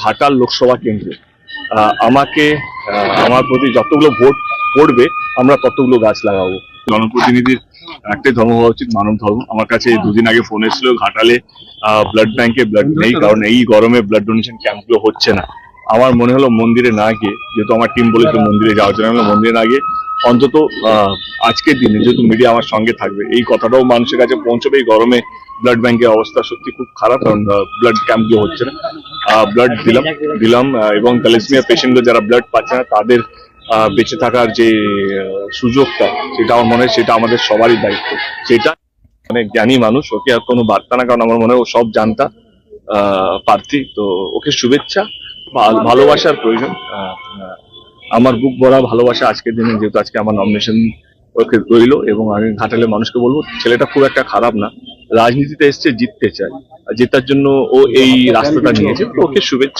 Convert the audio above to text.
ঘাটাল লোকসভা কেন্দ্রে আমাকে আমার প্রতি যতগুলো ভোট পড়বে আমরা ততগুলো গাছ লাগাবো। জনপ্রতিনিধির একটাই ধর্ম হওয়া উচিত, মানব ধর্ম। আমার কাছে দুদিন আগে ফোন এসেছিল ঘাটালে ব্লাড ব্যাংকে ব্লাড নেই, কারণ এই গরমে ব্লাড ডোনেশন ক্যাম্পগুলো হচ্ছে না। আমার মনে হলো মন্দিরে না গিয়ে, যেহেতু আমার টিম বলেছিল মন্দিরে যাওয়ার জন্য, মন্দিরে না গিয়ে অন্তত আজকের দিনে যেহেতু মিডিয়া আমার সঙ্গে থাকবে, এই কথাটাও মানুষের কাছে পৌঁছবে। এই গরমে ব্লাড ব্যাংকের অবস্থা সত্যি খুব খারাপ, কারণ ব্লাড ক্যাম্পগুলো হচ্ছে না। ব্লাড দিলাম এবং থ্যালাসেমিয়া পেশেন্টদের যারা ব্লাড পাচ্ছে না তাদের বেঁচে থাকার যে সুযোগটা, সেটা আমার মনে হয় সেটা আমাদের সবারই দায়িত্ব। সেটা মানে জ্ঞানী মানুষ, ওকে আর কোনো বার্তা না, কারণ আমার মনে হয় ও সব জানতা প্রার্থী। তো ওকে শুভেচ্ছা, ভালোবাসার প্রয়োজন। আমার বুক ভরা ভালোবাসা আজকের দিনে, যেহেতু আজকে আমার নমিনেশন ওকে রইলো। এবং আমি ঘাটালের মানুষকে বলবো, ছেলেটা খুব একটা খারাপ না, রাজনীতিতে এসছে জিততে চায়, আর জেতার জন্য ও এই রাস্তাটা নিয়েছে। ওকে শুভেচ্ছা।